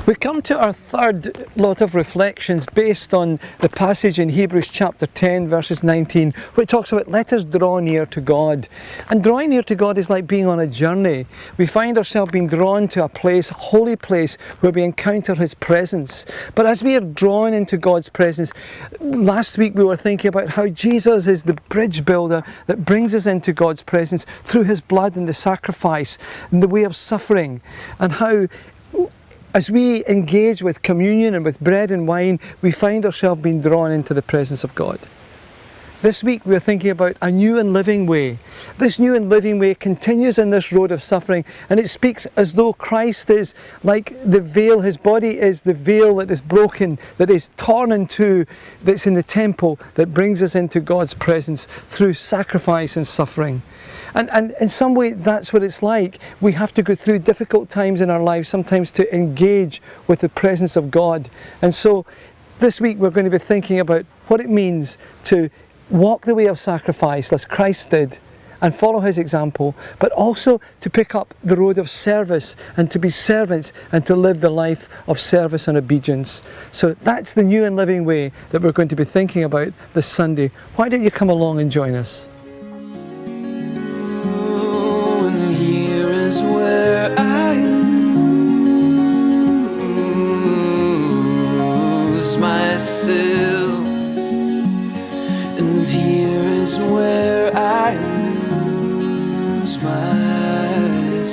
We come to our third lot of reflections based on the passage in Hebrews chapter 10 verses 19, where it talks about let us draw near to God. And drawing near to God is like being on a journey. We find ourselves being drawn to a place, a holy place, where we encounter His presence. But as we are drawn into God's presence, last week we were thinking about how Jesus is the bridge builder that brings us into God's presence through His blood and the sacrifice and the way of suffering, and how as we engage with communion and with bread and wine, we find ourselves being drawn into the presence of God. This week we're thinking about a new and living way. This new and living way continues in this road of suffering, and it speaks as though Christ is like the veil, His body is the veil that is broken, that is torn in two, that's in the temple, that brings us into God's presence through sacrifice and suffering. And in some way that's what it's like. We have to go through difficult times in our lives sometimes to engage with the presence of God. And so this week we're going to be thinking about what it means to walk the way of sacrifice as Christ did and follow His example, but also to pick up the road of service and to be servants and to live the life of service and obedience. So that's the new and living way that we're going to be thinking about this Sunday. Why don't you come along and join us? And here is where I lose myself, and here is where I lose myself.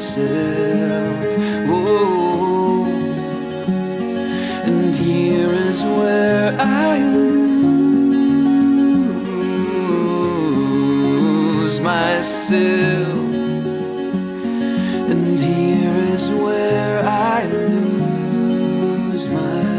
Oh, and here is where I lose myself, and here is where I lose myself.